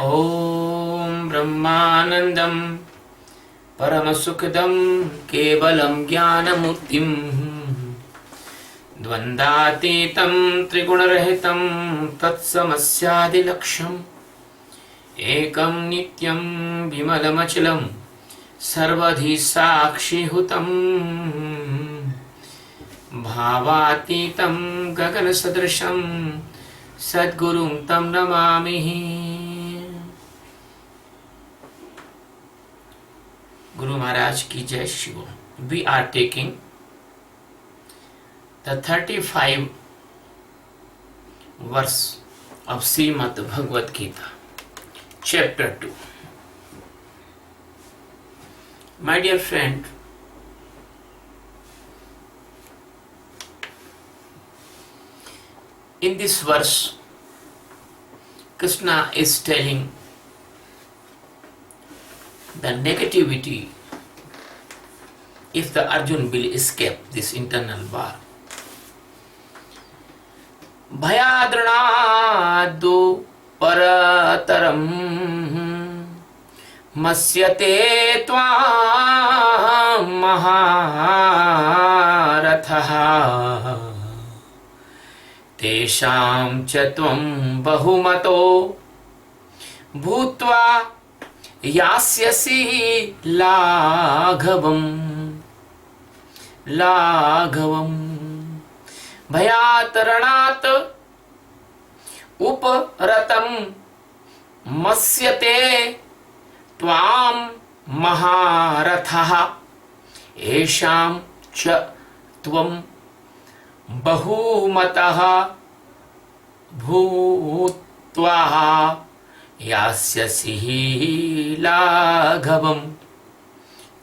ॐ ब्रह्मानन्दं परमसुखदं केवलं ज्ञानमूर्तिं द्वन्द्वातीतं त्रिगुणरहितं तत्समस्यादिलक्ष्यम् एकं नित्यं विमलमचलं सर्वधि साक्षिहुतं भावातीतं गगनसदृशं सद्गुरुं तं Namami. Guru Maharaj ki Jai Shiva. We are taking the 35 verse of Srimad Bhagavad Gita, chapter 2. My dear friend, in this verse, Krishna is telling the negativity if the Arjun will escape this internal war. Bhayadranadu parataram masyate tvam maharathaha tesham cha tvam bahumato bhutva यास्यसि लाघवम् भयातरणात् उपरतं मस्यते त्वां महारथः येषां च त्वं बहुमतः भूत्वा यास्यसि लाघवम्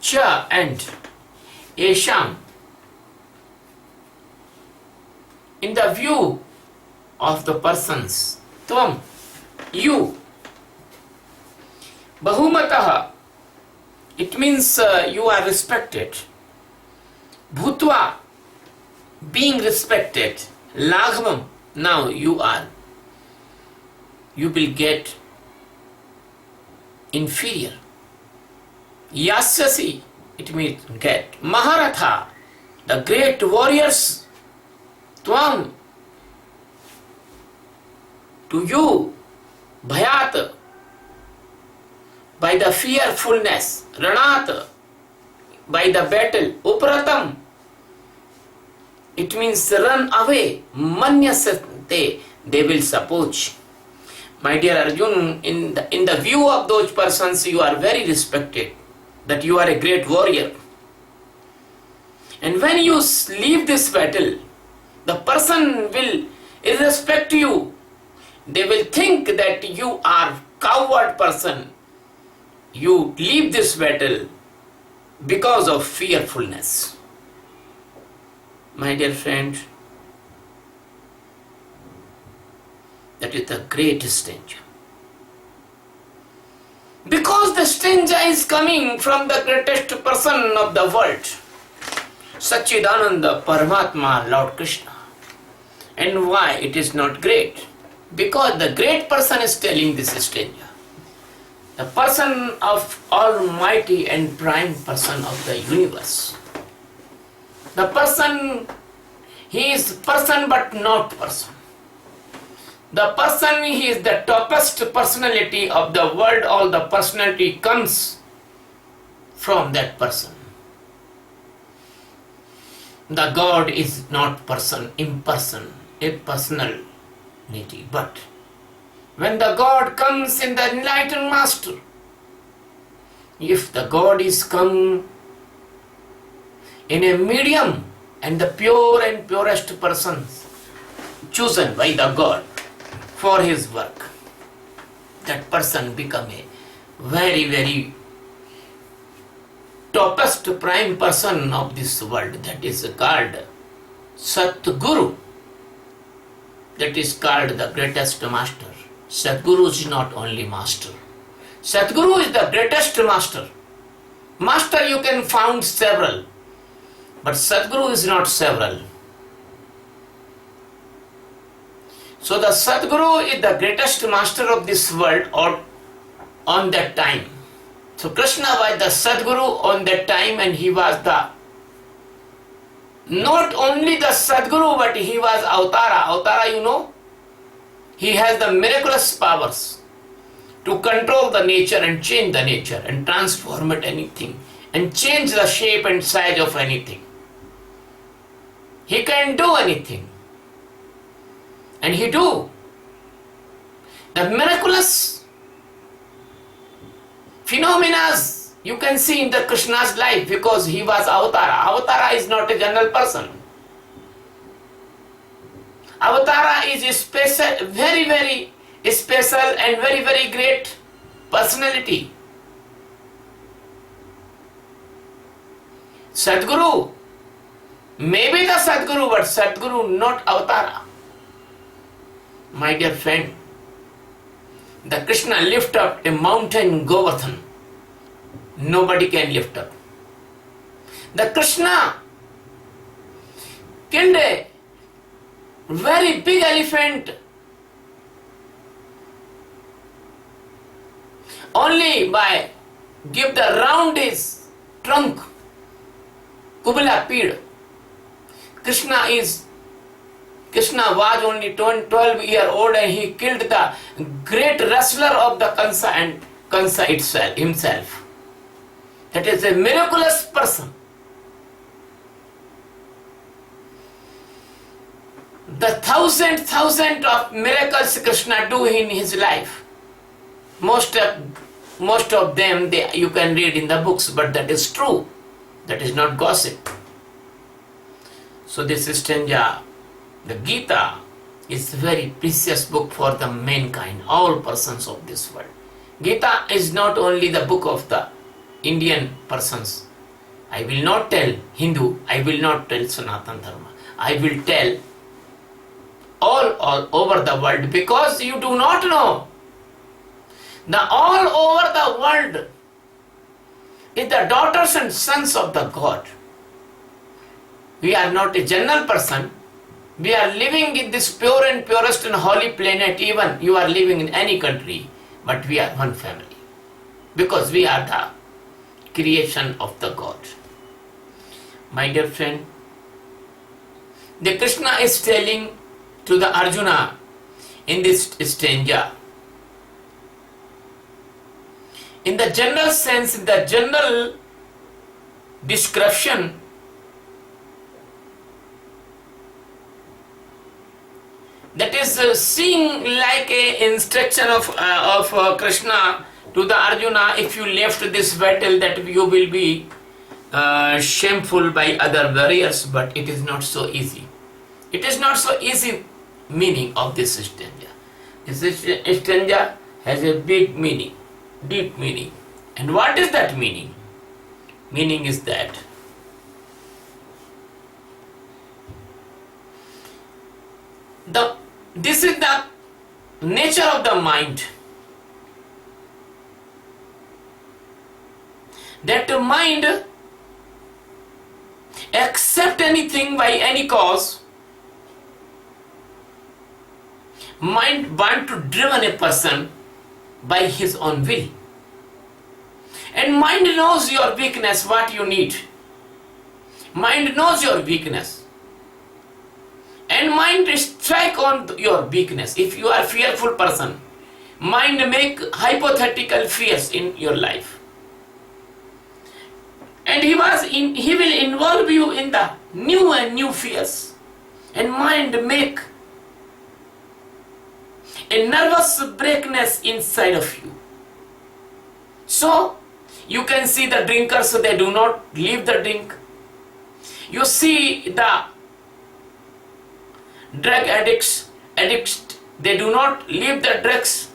cha and yesham. In the view of the persons, tvam, you, bahumataha, it means you are respected. Bhutva, being respected. Laghavam, now you will get inferior. Yasyasi, it means get. Maharatha, the great warriors. Tvam, to you. Bhayat, by the fearfulness. Ranat, by the battle. Upratam, it means run away. Manyasate, they will support. My dear Arjun, in the view of those persons, you are very respected, that you are a great warrior. And when you leave this battle, the person will irrespect you. They will think that you are coward person. You leave this battle because of fearfulness. My dear friend, that is the greatest danger. Because the danger is coming from the greatest person of the world, Sachidananda Paramatma, Lord Krishna. And why it is not great? Because the great person is telling this danger. The person of Almighty and Prime Person of the universe. The person, he is person but not person. The person, he is the toppest personality of the world. All the personality comes from that person. The God is not person, impersonal, impersonality. But when the God comes in the enlightened master, if the God is come in a medium and the pure and purest persons chosen by the God for his work, that person become a very, very toppest prime person of this world. That is called Satguru. That is called the greatest master. Satguru is not only master. Satguru is the greatest master. Master you can found several, but Satguru is not several. So the Sadguru is the greatest master of this world, or on that time. So Krishna was the Sadguru on that time, and he was the not only the Sadguru, but he was Avtara. Avtara, you know, he has the miraculous powers to control the nature and change the nature and transform it anything and change the shape and size of anything. He can do anything, and he do. The miraculous phenomena you can see in the Krishna's life because he was Avatara. Avatara is not a general person. Avatara is a special, very, very special and very, very great personality. Sadguru, maybe the Sadguru, but Sadguru not Avatara. My dear friend, the Krishna lift up a mountain Govardhan. Nobody can lift up. The Krishna killed a very big elephant only by give the round his trunk. Kubla Pid. Krishna was only 12 years old and he killed the great wrestler of the Kansa and Kansa himself. That is a miraculous person. The thousand of miracles Krishna do in his life. Most of them you can read in the books, but that is true. That is not gossip. So this stanza, the Geeta, is a very precious book for the mankind, all persons of this world. Geeta is not only the book of the Indian persons. I will not tell Hindu, I will not tell Sanatan Dharma. I will tell all over the world, because you do not know. The all over the world is the daughters and sons of the God. We are not a general person. We are living in this pure and purest and holy planet. Even you are living in any country, but we are one family, because we are the creation of the God. My dear friend, the Krishna is telling to the Arjuna in this stanza, in the general sense, in the general description, that is seeing like a instruction of Krishna to the Arjuna, if you left this battle that you will be shameful by other warriors, but it is not so easy. It is not so easy meaning of this stanza. This stanza has a big meaning, deep meaning. And what is that meaning? Meaning is that this is the nature of the mind. That the mind accept anything by any cause. Mind want to driven a person by his own will. And mind knows your weakness, what you need. Mind knows your weakness. And mind strike on your weakness. If you are a fearful person, mind make hypothetical fears in your life. And he will involve you in the new and new fears. And mind make a nervous breakness inside of you. So, you can see the drinkers, so they do not leave the drink. You see the drug addicts, they do not leave the drugs.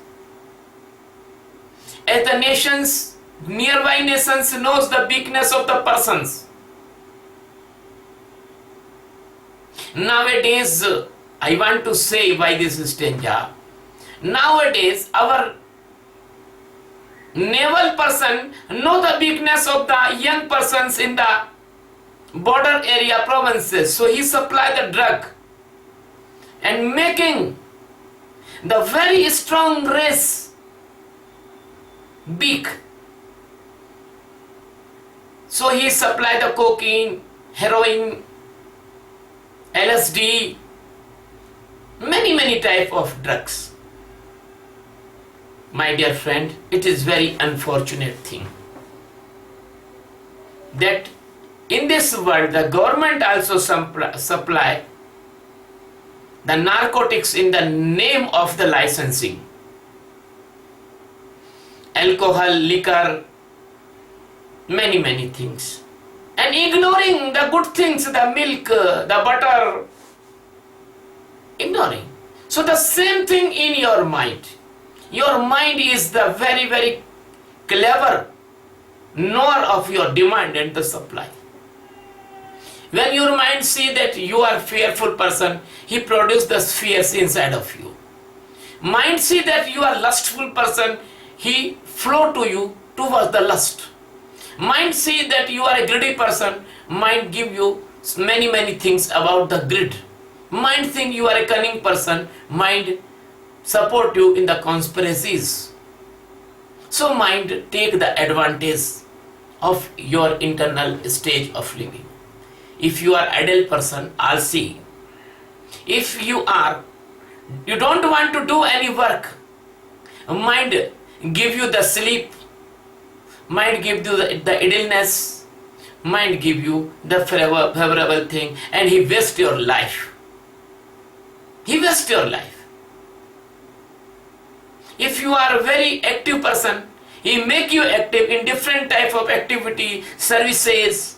As the nations, nearby nations knows the weakness of the persons. Nowadays, I want to say by this stanza, nowadays our naval person know the weakness of the young persons in the border area provinces. So he supply the drug and making the very strong race beak. So he supplied the cocaine, heroin, LSD, many type of drugs. My dear friend, it is very unfortunate thing that in this world the government also supply the narcotics in the name of the licensing. Alcohol, liquor, many things. And ignoring the good things, the milk, the butter, ignoring. So the same thing in your mind. Your mind is the very clever knower of your demand and the supply. When your mind see that you are fearful person, he produce the fears inside of you. Mind see that you are lustful person, he flow to you towards the lust. Mind see that you are a greedy person, mind give you many things about the greed. Mind think you are a cunning person, mind support you in the conspiracies. So mind take the advantage of your internal stage of living. If you are adult person, alsi. If you don't want to do any work, mind give you the sleep, mind give you the idleness, mind give you the favorable thing, and he waste your life. He waste your life. If you are a very active person, he make you active in different type of activity, services,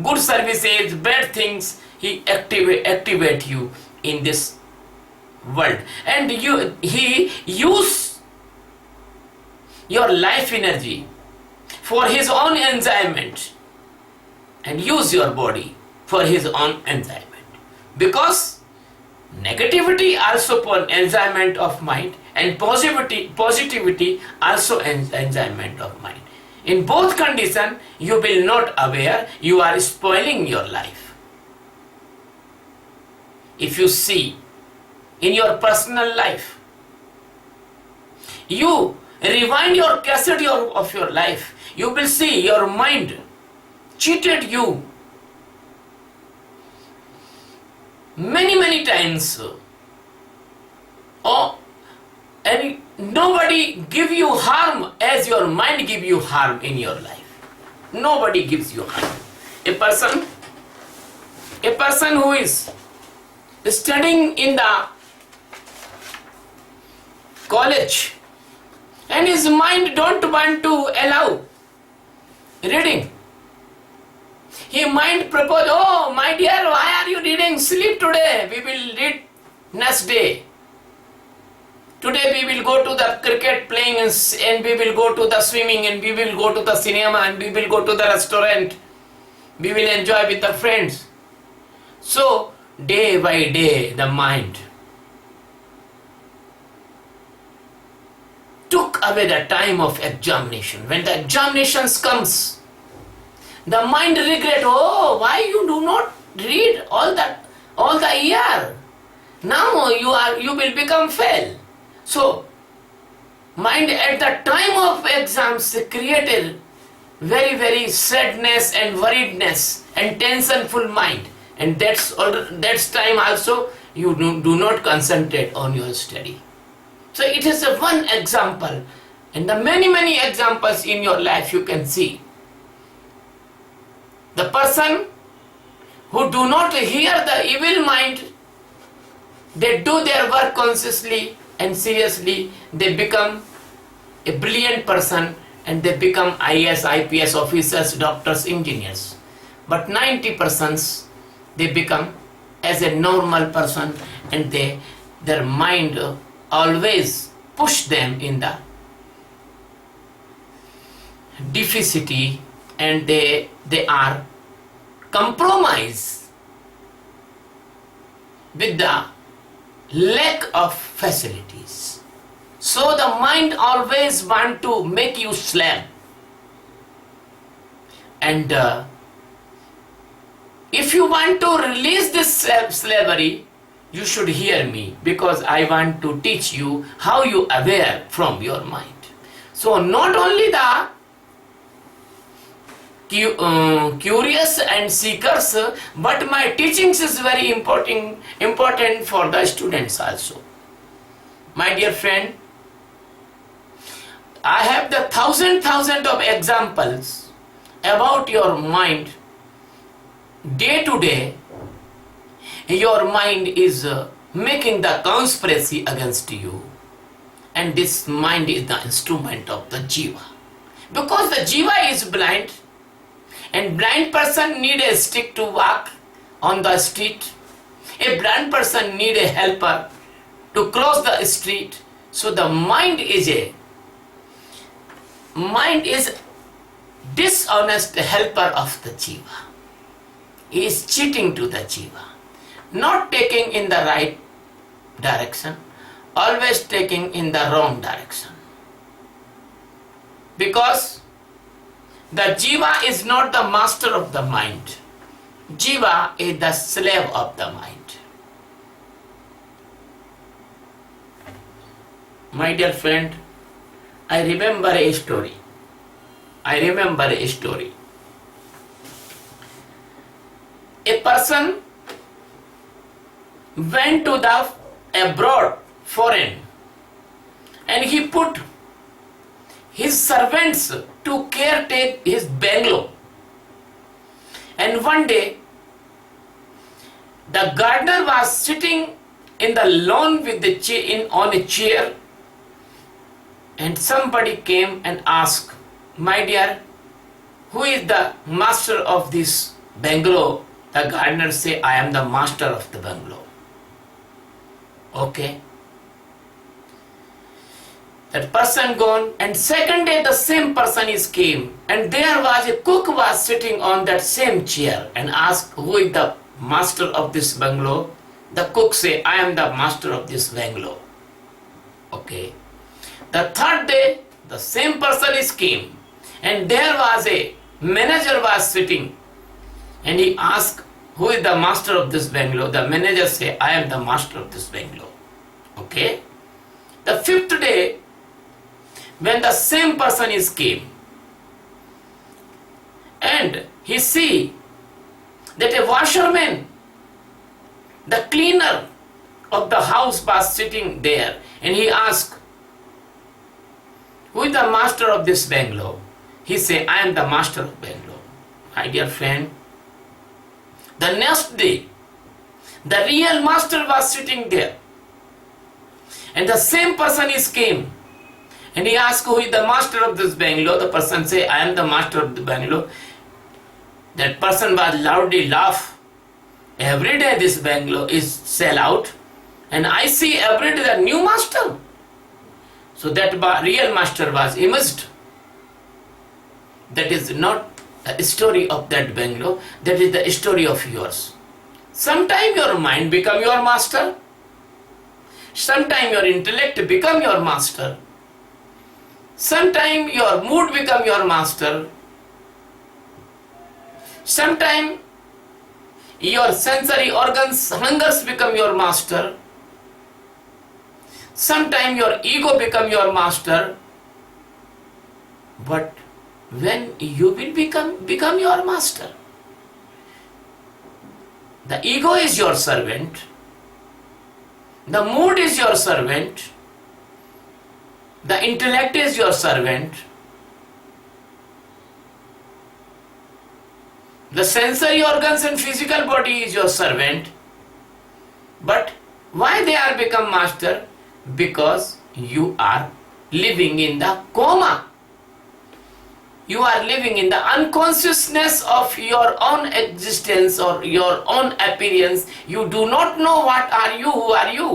good services, bad things, he activate you in this world. And he use your life energy for his own enjoyment and use your body for his own enjoyment. Because negativity also for enjoyment of mind and positivity also enjoyment of mind. In both conditions, you will not aware, you are spoiling your life. If you see in your personal life, you rewind your cassette of your life, you will see your mind cheated you many times. And nobody give you harm as your mind give you harm in your life. Nobody gives you harm. A person who is studying in the college and his mind don't want to allow reading. He might propose, oh my dear, why are you reading? Sleep today, we will read next day. Today we will go to the cricket playing and we will go to the swimming and we will go to the cinema and we will go to the restaurant. We will enjoy with the friends. So day by day the mind took away the time of examination. When the examinations comes, the mind regret, oh, why you do not read all the year? Now you will become fail. So mind at the time of exams created very sadness and worriedness and tensionful mind, and that's time also you do not concentrate on your study. So it is a one example, and the many examples in your life you can see. The person who do not hear the evil mind, they do their work consciously and seriously, they become a brilliant person and they become IAS, IPS officers, doctors, engineers. But 90% they become as a normal person, and their mind always push them in the deficit, and they are compromised with the lack of facilities. So the mind always want to make you slave. And if you want to release this slavery, you should hear me, because I want to teach you how you aware from your mind. So not only the curious and seekers, but my teachings is very important for the students also. My dear friend, I have the thousand of examples about your mind. Day to day your mind is making the conspiracy against you, and this mind is the instrument of the jiva, because the jiva is blind, and blind person need a stick to walk on the street. A blind person need a helper to cross the street. So the mind is dishonest helper of the jiva. He is cheating to the jiva, not taking in the right direction, always taking in the wrong direction. Because the jiva is not the master of the mind. Jiva is the slave of the mind. My dear friend, I remember a story. A person went to the abroad, foreign, and he put his servants to caretake his bungalow. And one day, the gardener was sitting in the lawn with the on a chair, and somebody came and asked, "My dear, who is the master of this bungalow?" The gardener said, "I am the master of the bungalow." Okay. That person gone, and second day the same person is came, and there was a cook was sitting on that same chair and asked, "Who is the master of this bungalow?" The cook say, "I am the master of this bungalow." Okay. The third day the same person is came, and there was a manager was sitting, and he asked, "Who is the master of this bungalow?" The manager say, "I am the master of this bungalow." Okay. The fifth day, when the same person is came, and he see that a washerman, the cleaner of the house, was sitting there, and he asked, "Who is the master of this bungalow?" He say, "I am the master of bungalow." My dear friend, the next day the real master was sitting there, and the same person is came, and he asked, "Who is the master of this bungalow?" The person say, "I am the master of the bungalow." That person was loudly laugh. "Every day this bungalow is sell out, and I see every day the new master." So that real master was immersed. That is not the story of that bungalow, that is the story of yours. Sometime your mind become your master. Sometime your intellect become your master. Sometime your mood become your master. Sometime your sensory organs, hungers become your master. Sometime your ego become your master. But when you will become your master? The ego is your servant. The mood is your servant. The intellect is your servant. The sensory organs and physical body is your servant. But why they are become master? Because you are living in the coma. You are living in the unconsciousness of your own existence or your own appearance. You do not know what are you, who are you,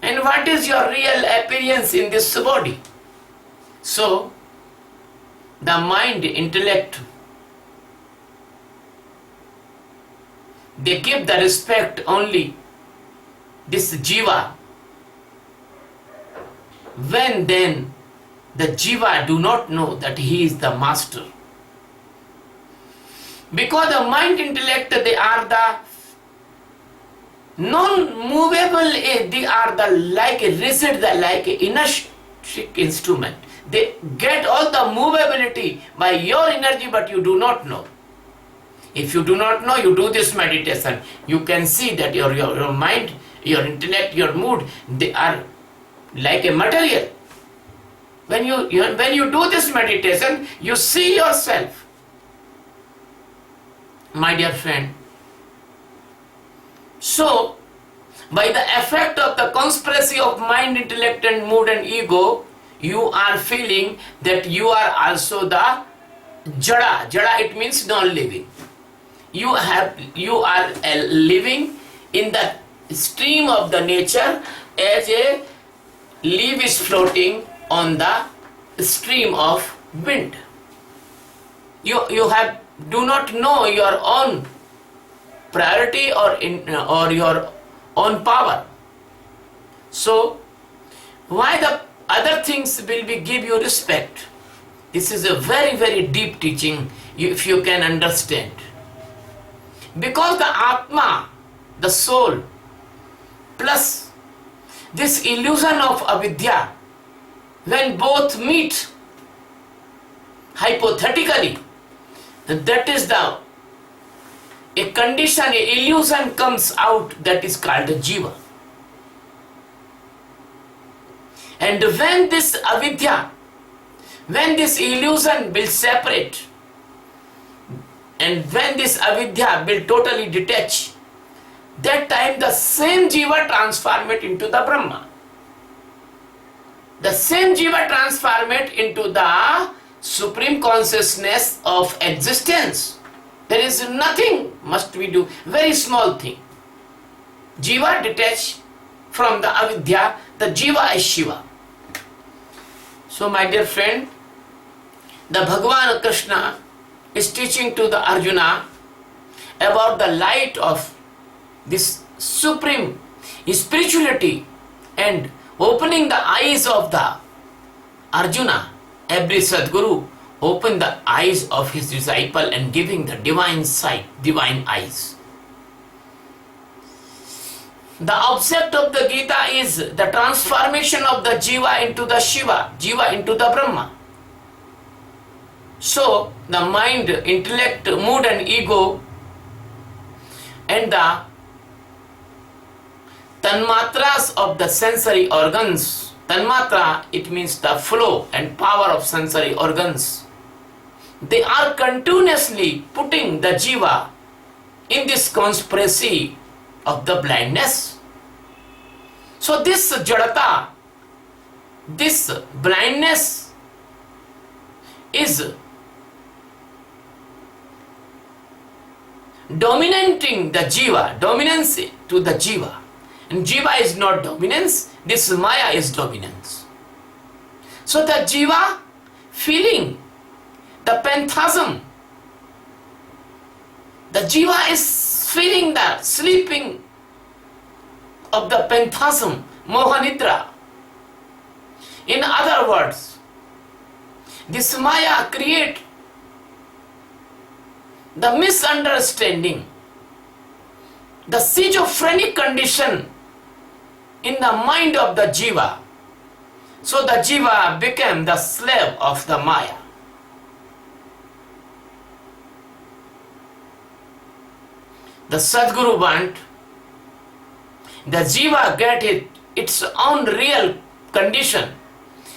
and what is your real appearance in this body. So the mind, intellect, they give the respect only this jiva. When then the jiva do not know that he is the master. Because the mind, intellect, they are the non-movable, they are the like rigid, the like inertia. electric instrument. They get all the movability by your energy, but you do not know. If you do not know, you do this meditation, you can see that your mind, your intellect, your mood, they are like a material. When you do this meditation, you see yourself. My dear friend, so by the effect of the conspiracy of mind, intellect and mood and ego, you are feeling that you are also the jada. Jada, it means non-living. You are living in the stream of the nature as a leaf is floating on the stream of wind. You do not know your own priority or your own power. So why the other things will be give you respect? This is a very, very deep teaching if you can understand. Because the Atma, the soul, plus this illusion of avidya, when both meet hypothetically, that is a condition, a illusion comes out that is called a jiva. And when this avidya, when this illusion will separate, and when this avidya will totally detach, that time the same jiva transform it into the Brahma. The same jiva transform it into the supreme consciousness of existence. There is nothing must we do, very small thing. Jiva detached from the avidya, the jiva is Shiva. So my dear friend, the Bhagavan Krishna is teaching to the Arjuna about the light of this supreme spirituality and opening the eyes of the Arjuna. Every Sadguru open the eyes of his disciple and giving the divine sight, divine eyes. The object of the Gita is the transformation of the Jiva into the Shiva, Jiva into the Brahma. So the mind, intellect, mood and ego and the tanmatras of the sensory organs. Tanmatra, it means the flow and power of sensory organs. They are continuously putting the jiva in this conspiracy of the blindness. So this jadata, this blindness is dominating the jiva, dominance to the jiva. And jiva is not dominance, this maya is dominance. So the jiva feeling the phantasm, the jiva is feeling the sleeping of the phantasm, mohanidra. In other words, this maya create the misunderstanding, the schizophrenic condition in the mind of the jiva. So the jiva became the slave of the maya. The Sadguru want the jiva get its own real condition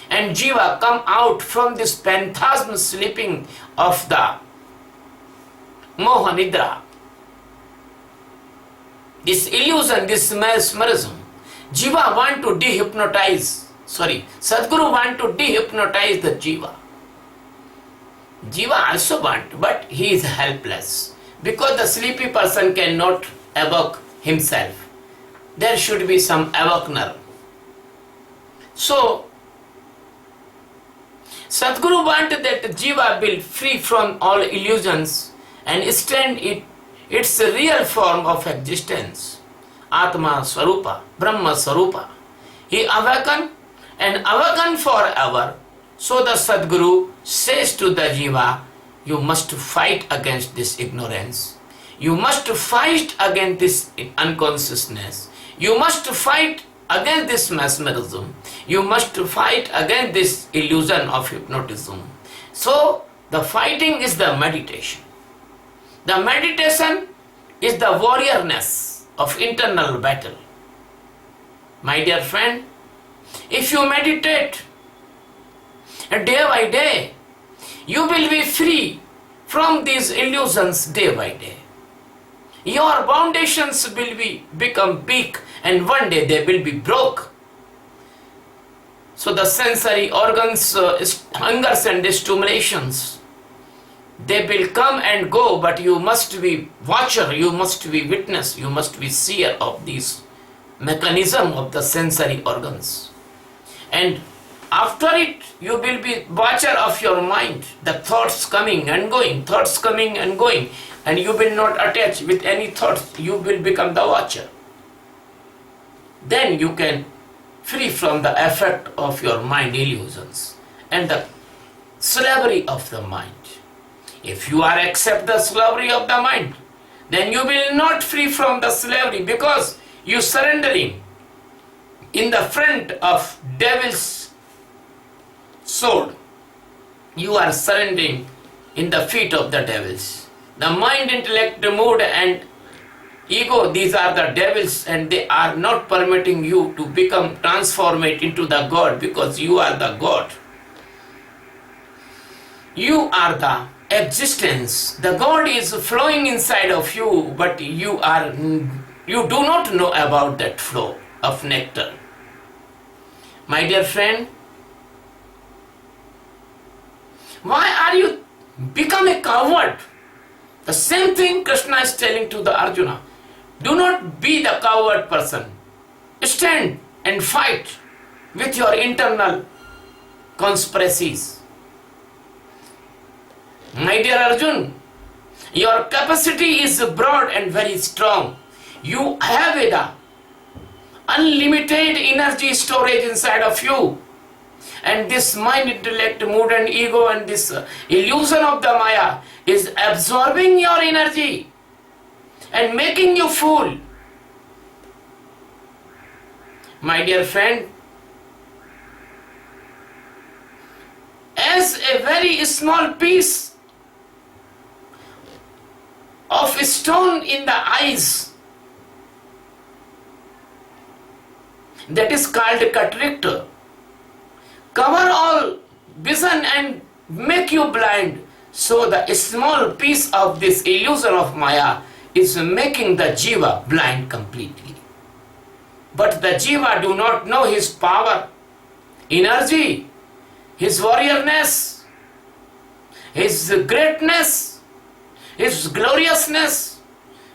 and jiva come out from this phantasm sleeping of the mohanidra, this illusion, this mesmerism. Jiva want to Sadguru want to dehypnotize the jiva. Jiva also want, but he is helpless because the sleepy person cannot evoke himself. There should be some awakener. So Sadguru want that jiva will free from all illusions and stand its real form of existence. Atma Swarupa, Brahma Swarupa. He awaken and awaken forever. So the Sadguru says to the jiva, you must fight against this ignorance. You must fight against this unconsciousness. You must fight against this mesmerism. You must fight against this illusion of hypnotism. So the fighting is the meditation. The meditation is the warriorness of internal battle. My dear friend, if you meditate day by day, you will be free from these illusions day by day. Your foundations will become big, and one day they will be broke. So the sensory organs, hungers and stimulations, they will come and go, but you must be watcher, you must be witness, you must be seer of these mechanism of the sensory organs. And after it, you will be watcher of your mind, the thoughts coming and going, thoughts coming and going, and you will not attach with any thoughts, you will become the watcher. Then you can free from the effect of your mind illusions and the slavery of the mind. If you are accept the slavery of the mind, then you will not free from the slavery, because you surrendering in the front of devil's sword. You are surrendering in the feet of the devils. The mind, intellect, mood and ego, these are the devils, and they are not permitting you to become transformed into the God, because you are the God. You are the existence. The God is flowing inside of you, but you do not know about that flow of nectar. My dear friend, why are you become a coward? The same thing Krishna is telling to the Arjuna. Do not be the coward person. Stand and fight with your internal conspiracies. My dear Arjun, your capacity is broad and very strong. You have the unlimited energy storage inside of you. And this mind, intellect, mood and ego and this illusion of the Maya is absorbing your energy and making you fool. My dear friend, as a very small piece of stone in the eyes, that is called cataract, cover all vision and make you blind. So the small piece of this illusion of Maya is making the Jiva blind completely. But the Jiva do not know his power, energy, his warriorness, his greatness, his gloriousness,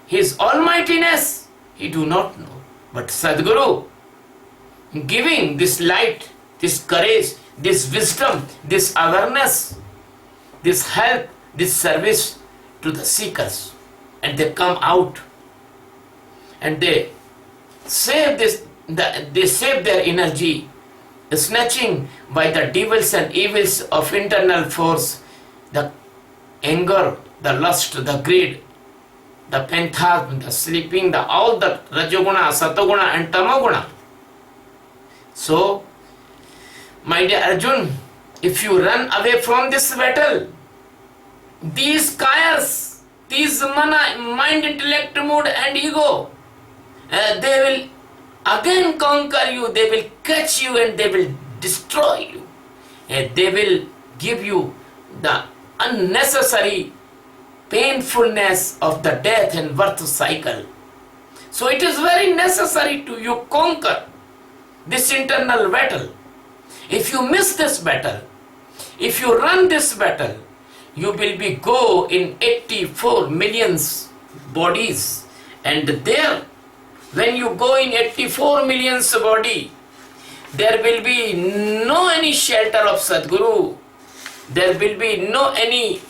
his almightiness. He do not know. But Sadguru giving this light, this courage, this wisdom, this awareness, this help, this service to the seekers, and they come out and they save they save their energy, snatching by the devils and evils of internal force, the anger, the lust, the greed, the pantha, the sleeping, all the rajoguna, satoguna and tamoguna. So, my dear Arjun, if you run away from this battle, these kayas, these mind, intellect, mood and ego, they will again conquer you, they will catch you and they will destroy you. They will give you the unnecessary painfulness of the death and birth cycle. So it is very necessary to you conquer this internal battle. If you miss this battle, if you run this battle, you will be go in 84 millions bodies, and there, when you go in 84 millions body, there will be no any shelter of Sadguru, there will be no any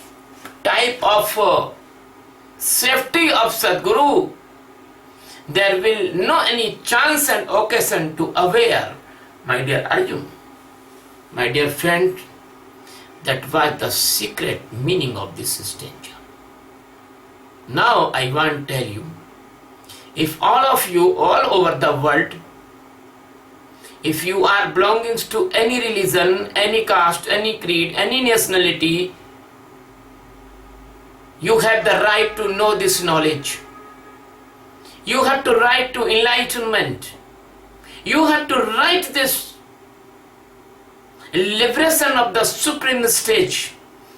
type of safety of Sadguru, there will no any chance and occasion to aware. My dear Arjun, my dear friend, that was the secret meaning of this stanza. Now I want to tell you, if all of you all over the world If you are belonging to any religion, any caste, any creed, any nationality, you have the right to know this knowledge. You have the right to enlightenment. You have to right this liberation of the supreme stage.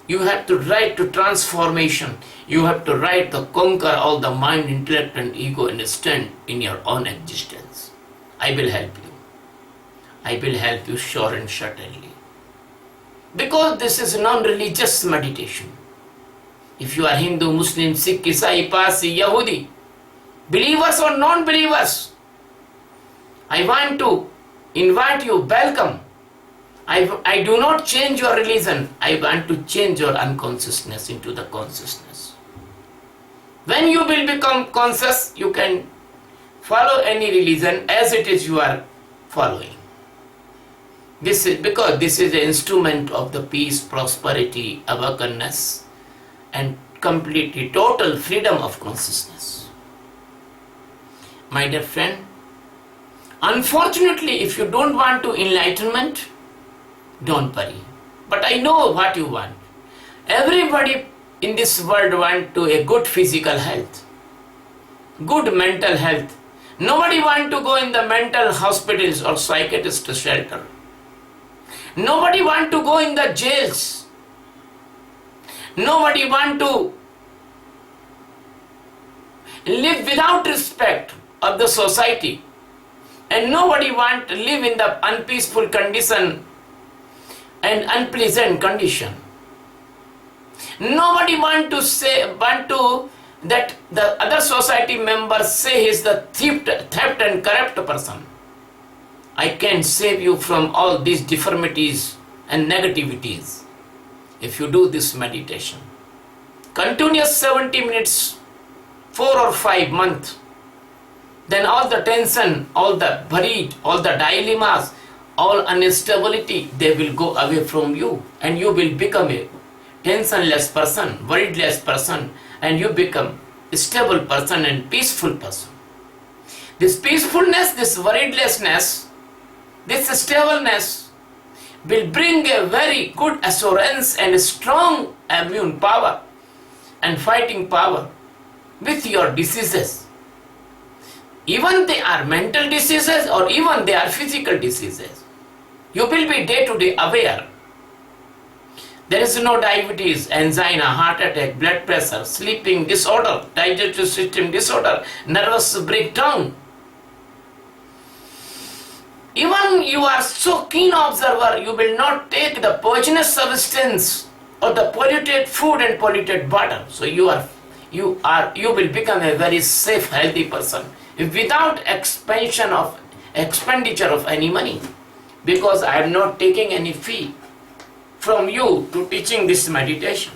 You have to right to transformation. You have to right to conquer all the mind, intellect and ego and stand in your own existence. I will help you. I will help you sure and certainly. Because this is non-religious meditation. If you are Hindu, Muslim, Sikh, Isai, Parsi, Yahudi, believers or non-believers, I want to invite you, welcome. I do not change your religion. I want to change your unconsciousness into the consciousness. When you will become conscious, you can follow any religion as it is you are following. This is because this is the instrument of the peace, prosperity, awakeness and completely total freedom of consciousness. My dear friend, unfortunately, if you don't want to enlightenment, don't worry. But I know what you want. Everybody in this world wants to a good physical health, good mental health. Nobody wants to go in the mental hospitals or psychiatrist shelter. Nobody wants to go in the jails. Nobody wants to live without respect of the society. And nobody wants to live in the unpeaceful condition and unpleasant condition. Nobody want to that the other society members say he is the theft and corrupt person. I can save you from all these deformities and negativities if you do this meditation. Continuous 70 minutes, 4 or 5 months. Then all the tension, all the worried, all the dilemmas, all instability, they will go away from you and you will become a tensionless person, worriedless person, and you become a stable person and peaceful person. This peacefulness, this worriedlessness, this stableness will bring a very good assurance and strong immune power and fighting power with your diseases. Even they are mental diseases or even they are physical diseases. You will be day to day aware. There is no diabetes, angina, heart attack, blood pressure, sleeping disorder, digestive system disorder, nervous breakdown. Even you are so keen observer, you will not take the poisonous substance or the polluted food and polluted water. So you will become a very safe, healthy person without expenditure of any money. Because I am not taking any fee from you to teaching this meditation.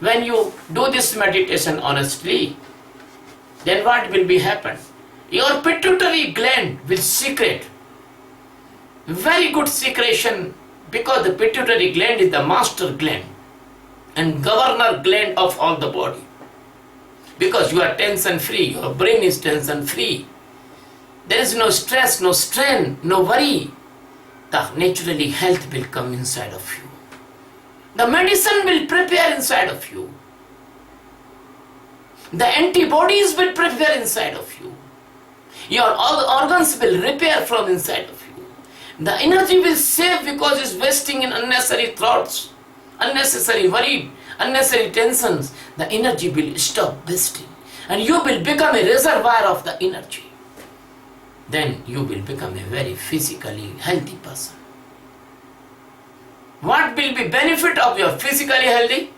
When you do this meditation honestly, then what will be happen? Your pituitary gland will secrete very good secretion, because the pituitary gland is the master gland and governor gland of all the body. Because you are tension free, your brain is tension free. There is no stress, no strain, no worry. The naturally health will come inside of you. The medicine will prepare inside of you. The antibodies will prepare inside of you. Your organs will repair from inside of you. The energy will save because it's wasting in unnecessary thoughts, unnecessary worry, unnecessary tensions. The energy will stop wasting and you will become a reservoir of the energy. Then you will become a very physically healthy person. What will be benefit of your physically healthy?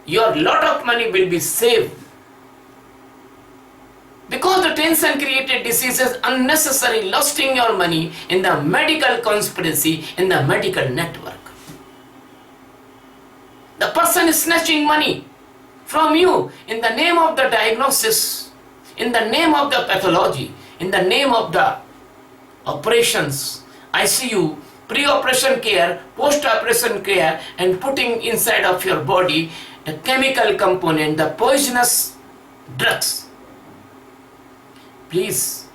Your lot of money will be saved. Because the tension created diseases, unnecessary losing your money in the medical conspiracy, in the medical network. The person is snatching money from you in the name of the diagnosis, in the name of the pathology, in the name of the operations, ICU, pre-operation care, post-operation care, and putting inside of your body the chemical component, the poisonous drugs. Please,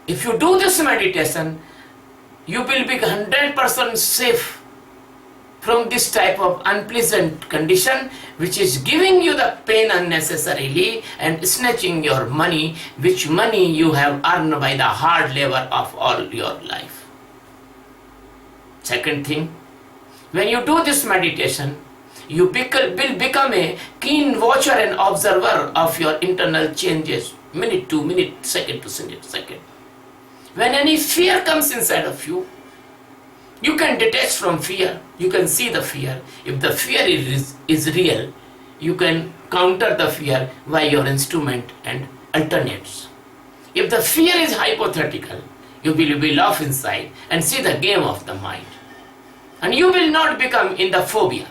if you do this meditation, you will be 100% safe from this type of unpleasant condition which is giving you the pain unnecessarily and snatching your money, which money you have earned by the hard labor of all your life. Second thing, when you do this meditation, you will become a keen watcher and observer of your internal changes, minute to minute, second to second. When any fear comes inside of you, you can detach from fear. You can see the fear. If the fear is real, you can counter the fear by your instrument and alternates. If the fear is hypothetical, you will laugh inside and see the game of the mind. And you will not become in the phobia.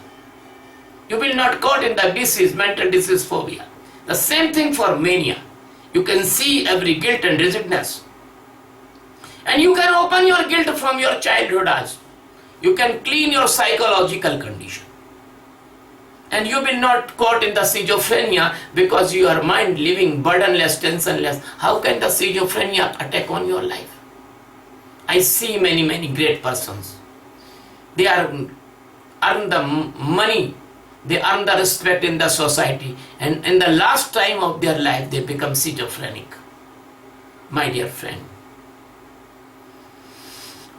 You will not caught in the disease, mental disease phobia. The same thing for mania. You can see every guilt and rigidness. And you can open your guilt from your childhood as. You can clean your psychological condition. And you will not caught in the schizophrenia because your mind living burdenless, tensionless. How can the schizophrenia attack on your life? I see many great persons. They earn the money, they earn the respect in the society, and in the last time of their life they become schizophrenic. My dear friend,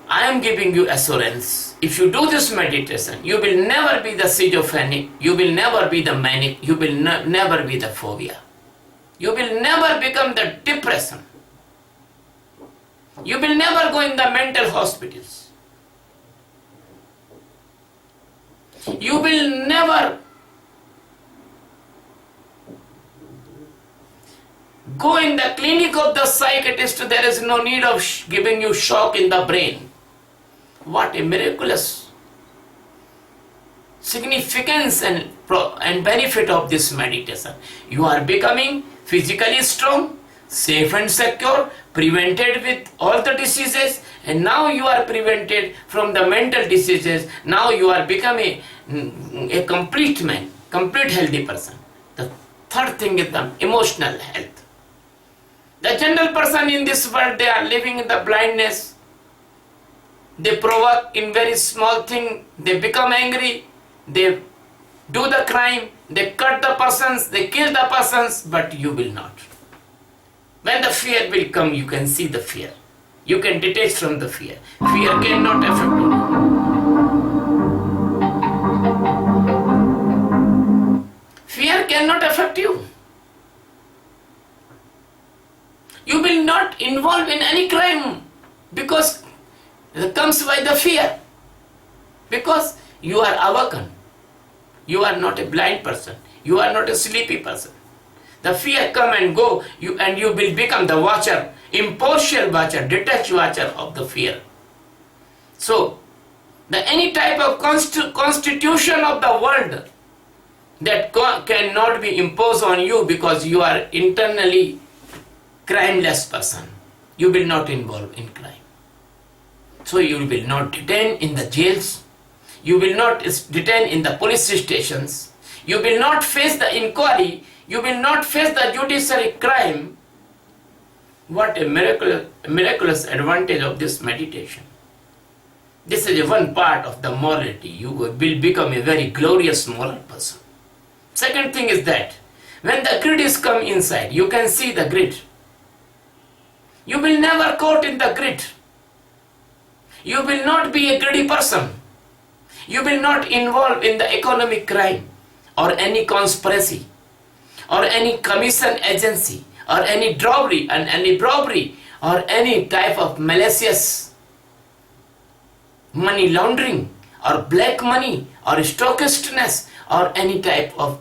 I am giving you assurance. If you do this meditation, you will never be the schizophrenic, you will never be the manic, you will never be the phobia. You will never become the depression. You will never go in the mental hospitals. You will never go in the clinic of the psychiatrist. There is no need of giving you shock in the brain. What a miraculous significance and benefit of this meditation. You are becoming physically strong, safe and secure, prevented with all the diseases, and now you are prevented from the mental diseases. Now you are becoming a complete man, complete healthy person. The third thing is the emotional health. The general person in this world, they are living in the blindness. They provoke in very small thing, they become angry, they do the crime, they cut the persons, they kill the persons, but you will not. When the fear will come, you can see the fear. You can detach from the fear. Fear cannot affect you. Fear cannot affect you. You will not involve in any crime because it comes by the fear. Because you are awakened. You are not a blind person. You are not a sleepy person. The fear come and go, and you will become the watcher, impartial watcher, detached watcher of the fear. So, any type of constitution of the world that cannot be imposed on you because you are internally crimeless person. You will not involve in crime. So you will not detain in the jails. You will not detain in the police stations. You will not face the inquiry. You will not face the judiciary crime. What a miraculous advantage of this meditation. This is one part of the morality. You will become a very glorious moral person. Second thing is that when the greed is come inside, you can see the greed. You will never caught in the greed. You will not be a greedy person. You will not involve in the economic crime or any conspiracy or any commission agency or any robbery or any type of malicious money laundering or black money or stochasticness or any type of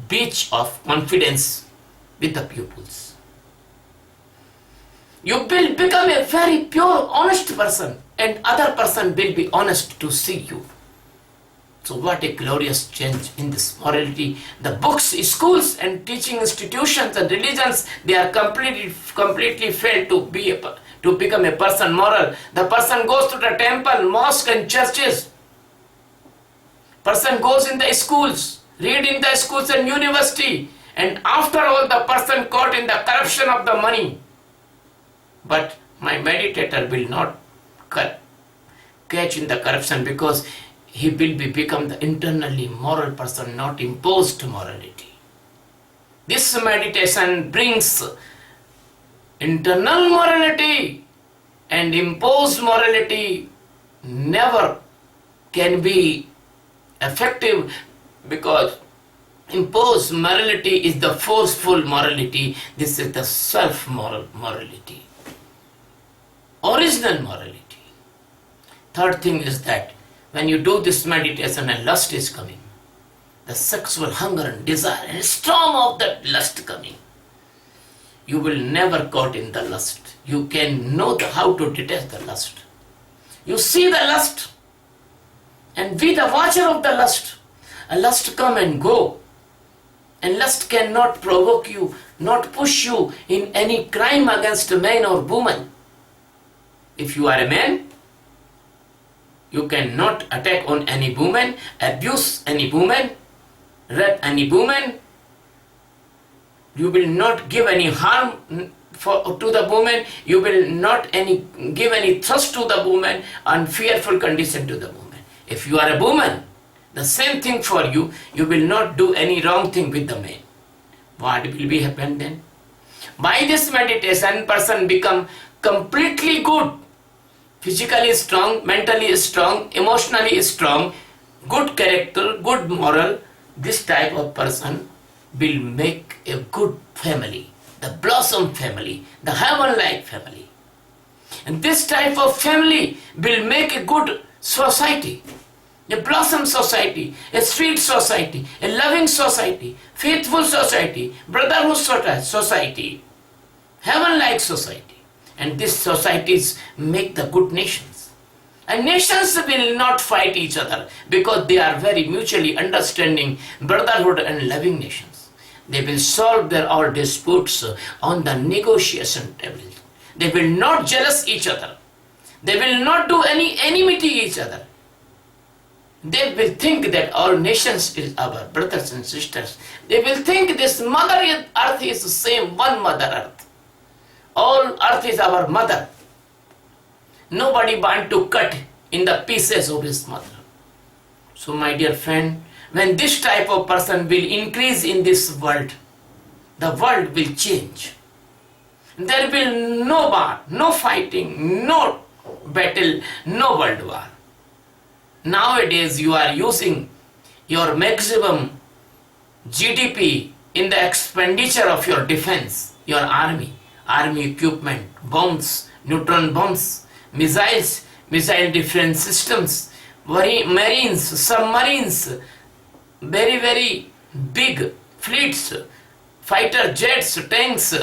breach of confidence with the pupils. You will become a very pure, honest person, and other person will be honest to see you. So what a glorious change in this morality. The books, schools and teaching institutions and religions, they are completely failed to become a person moral. The person goes to the temple, mosque and churches. Person goes in the schools, read in the schools and university, and after all the person caught in the corruption of the money. But my meditator will not catch in the corruption, because he will become the internally moral person, not imposed morality. This meditation brings internal morality, and imposed morality never can be effective, because imposed morality is the forceful morality. This is the self-moral morality, original morality. Third thing is that when you do this meditation and lust is coming, the sexual hunger and desire and storm of that lust coming, you will never caught in the lust. You can know how to detect the lust. You see the lust and be the watcher of the lust. A lust come and go, and lust cannot provoke you, not push you in any crime against a man or woman. If you are a man, you cannot attack on any woman, abuse any woman, rape any woman. You will not give any harm to the woman. You will not give any thrust to the woman and fearful condition to the woman. If you are a woman, the same thing for you. You will not do any wrong thing with the man. What will be happen then? By this meditation, person become completely good. Physically strong, mentally strong, emotionally strong, good character, good moral. This type of person will make a good family, the blossom family, the heaven-like family. And this type of family will make a good society, a blossom society, a sweet society, a loving society, faithful society, brotherhood society, heaven-like society. And these societies make the good nations. And nations will not fight each other, because they are very mutually understanding, brotherhood and loving nations. They will solve their all disputes on the negotiation table. They will not jealous each other. They will not do any enmity each other. They will think that all nations is our brothers and sisters. They will think this mother earth is the same, one mother earth. All earth is our mother. Nobody want to cut in the pieces of his mother. So my dear friend, when this type of person will increase in this world, the world will change. There will no war, no fighting, no battle, no world war. Nowadays you are using your maximum GDP in the expenditure of your defense, your army equipment, bombs, neutron bombs, missiles, missile defense systems, marines, submarines, very, very big fleets, fighter jets, tanks,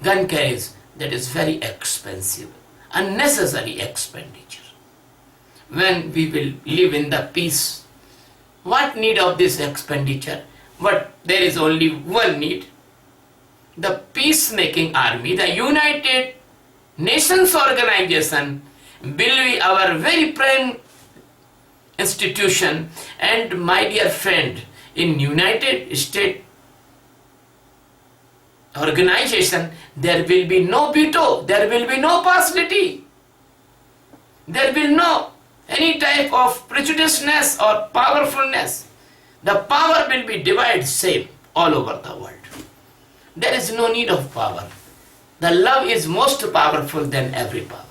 gun carriers. That is very expensive, unnecessary expenditure. When we will live in the peace, what need of this expenditure? But there is only one need. The peacemaking army, the United Nations Organization will be our very prime institution. And my dear friend, in United States Organization, there will be no veto, there will be no partiality, there will no any type of prejudiceness or powerfulness. The power will be divided same all over the world. There is no need of power. The love is most powerful than every power.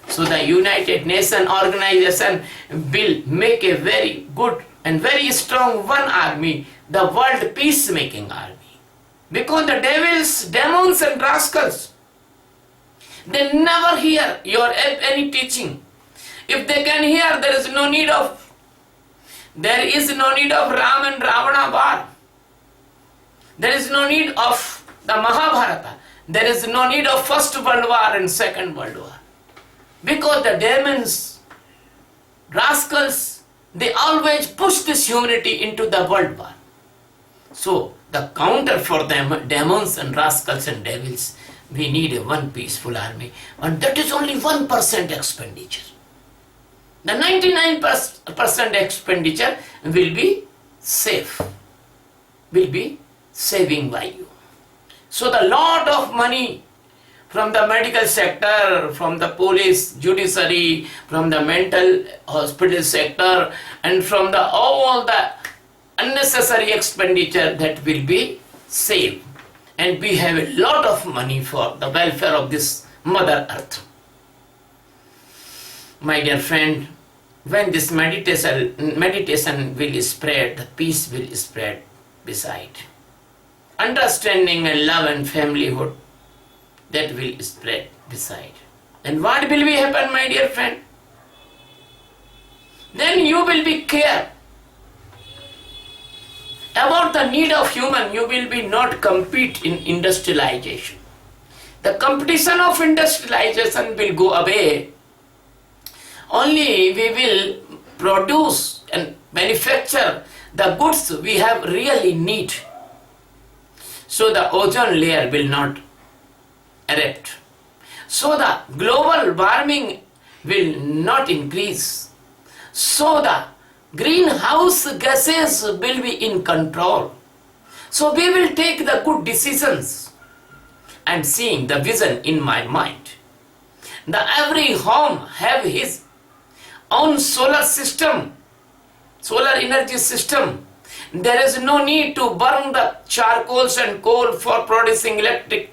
So the United Nations Organization will make a very good and very strong one army, the world peacemaking army. Because the devils, demons and rascals, they never hear your any teaching. If they can hear, there is no need of Ram and Ravana war. There is no need of the Mahabharata. There is no need of First World War and Second World War. Because the demons, rascals, they always push this humanity into the world war. So the counter for them, demons and rascals and devils, we need a one peaceful army. And that is only 1% expenditure. The 99% expenditure will be safe, will be saving by you. So the lot of money from the medical sector, from the police, judiciary, from the mental hospital sector, and from the all the unnecessary expenditure that will be saved. And we have a lot of money for the welfare of this Mother Earth. My dear friend, when this meditation will spread, the peace will spread beside. Understanding and love and familyhood, that will spread beside. And what will be happen, my dear friend? Then you will be care about the need of human. You will be not compete in industrialization. The competition of industrialization will go away. Only we will produce and manufacture the goods we have really need. So the ozone layer will not erupt. So the global warming will not increase. So the greenhouse gases will be in control. So we will take the good decisions. I am seeing the vision in my mind. The every home have his own solar system, solar energy system. There is no need to burn the charcoals and coal for producing electric.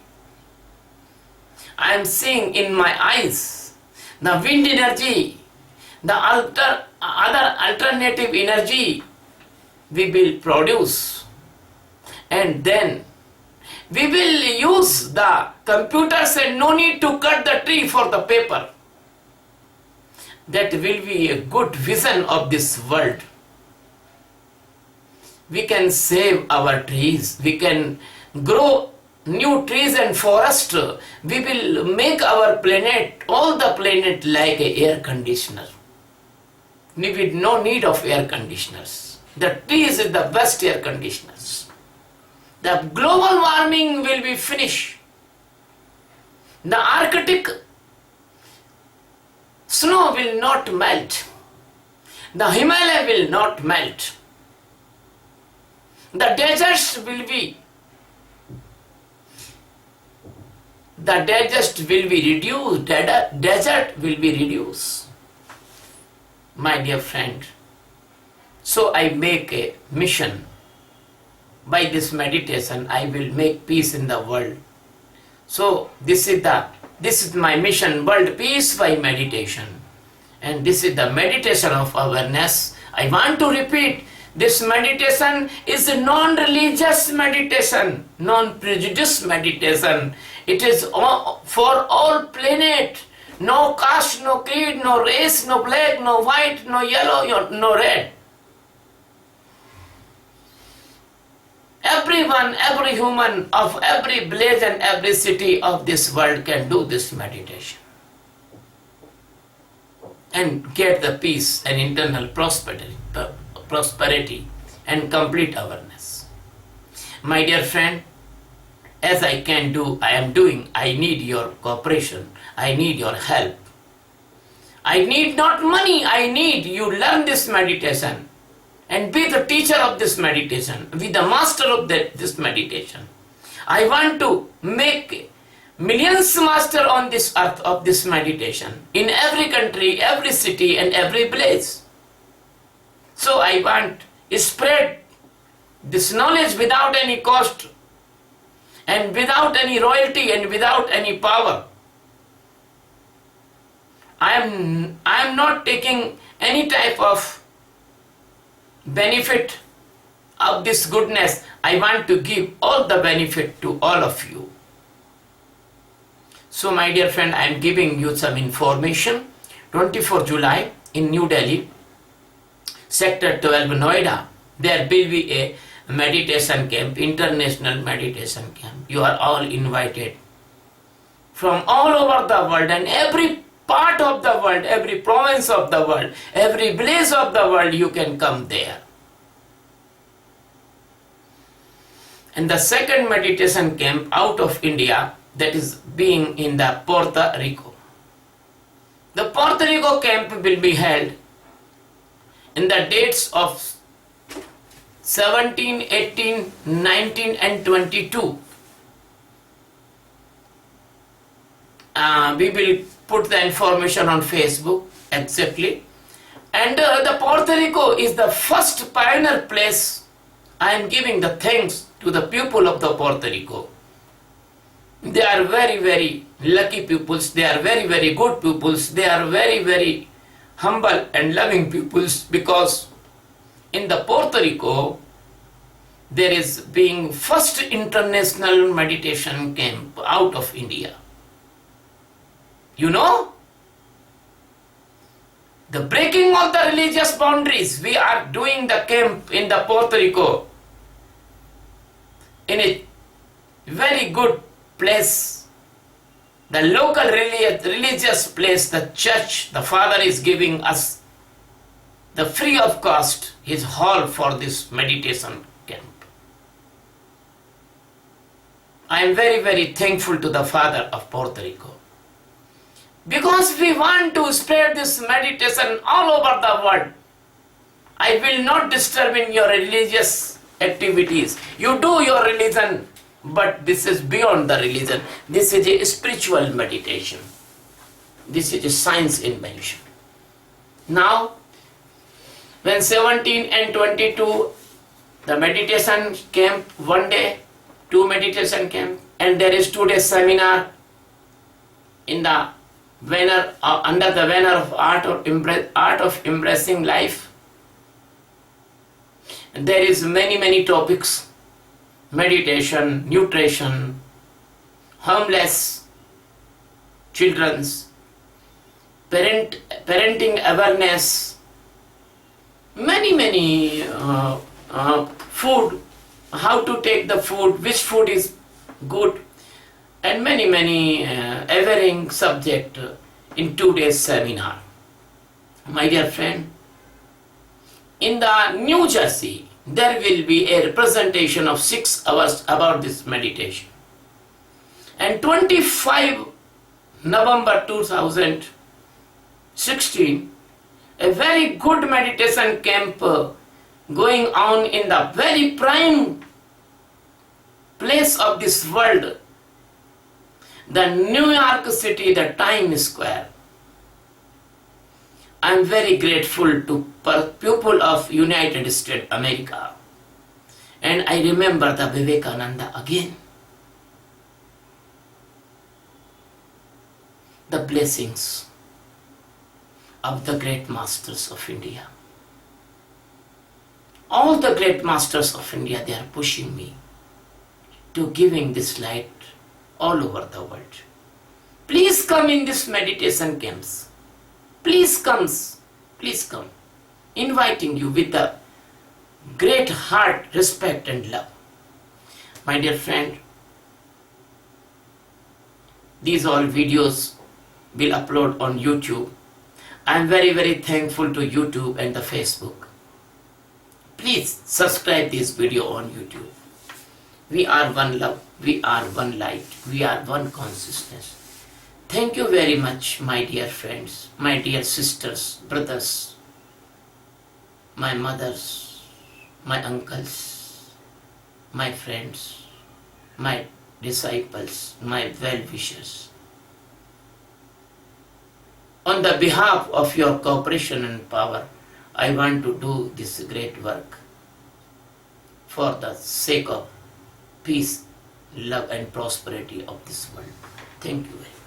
I am seeing in my eyes the wind energy, the other alternative energy we will produce, and then we will use the computers and no need to cut the tree for the paper. That will be a good vision of this world. We can save our trees, we can grow new trees and forest. We will make our planet, all the planet, like a air conditioner. With no need of air conditioners. The trees is the best air conditioners. The global warming will be finished. The Arctic snow will not melt. The Himalaya will not melt. The deserts will be reduced. The desert will be reduced. My dear friend, so I make a mission. By this meditation, I will make peace in the world. So this is my mission, world peace by meditation. And this is the meditation of awareness. I want to repeat, this meditation is a non-religious meditation, non-prejudice meditation. It is for all planet. No caste, no creed, no race, no black, no white, no yellow, no red. Everyone, every human of every village and every city of this world can do this meditation and get the peace and internal prosperity and complete awareness. My dear friend, as I can do, I am doing. I need your cooperation. I need your help. I need not money. I need you learn this meditation and be the teacher of this meditation, be the master of this meditation. I want to make millions master on this earth of this meditation in every country, every city and every place. So I want to spread this knowledge without any cost and without any royalty and without any power. I am not taking any type of benefit of this goodness. I want to give all the benefit to all of you. So my dear friend, I am giving you some information. 24 July in New Delhi, Sector 12 Noida, there will be a meditation camp, international meditation camp. You are all invited from all over the world and every part of the world, every province of the world, every village of the world, you can come there. And the second meditation camp out of India, that is being in the Puerto Rico. The Puerto Rico camp will be held in the dates of 17, 18, 19 and 22. we will put the information on Facebook exactly. And the Puerto Rico is the first pioneer place. I am giving the thanks to the people of the Puerto Rico. They are very, very lucky pupils. They are very, very good pupils. They are very, very humble and loving pupils, because in the Puerto Rico there is being first international meditation camp out of India. You know, the breaking of the religious boundaries. We are doing the camp in the Puerto Rico in a very good place, the local religious place, the church. The Father is giving us the free of cost his hall for this meditation camp. I am very, very thankful to the Father of Puerto Rico, because we want to spread this meditation all over the world. I will not disturb in your religious activities. You do your religion, but this is beyond the religion. This is a spiritual meditation. This is a science invention. Now, when 17 and 22, the meditation camp, 1 day, 2 meditation camp, and there is 2 days seminar in the banner, under the banner of art of embracing life. And there is many topics: meditation, nutrition, homeless children's, parenting awareness, many food, how to take the food, which food is good, and many varying subject in 2 days seminar. My dear friend, in the New Jersey there will be a representation of 6 hours about this meditation. And 25 November 2016, a very good meditation camp going on in the very prime place of this world, the New York City, the Times Square. I am very grateful to people of United States America, and I remember the Vivekananda again. The blessings of the great masters of India. All the great masters of India, they are pushing me to giving this light all over the world. Please come in this meditation camps. Please come, inviting you with the great heart, respect and love. My dear friend, these all videos will upload on YouTube. I am very thankful to YouTube and the Facebook. Please subscribe this video on YouTube. We are one love, we are one light, we are one consciousness. Thank you very much, my dear friends, my dear sisters, brothers, my mothers, my uncles, my friends, my disciples, my well-wishers. On the behalf of your cooperation and power, I want to do this great work for the sake of peace, love and prosperity of this world. Thank you very much.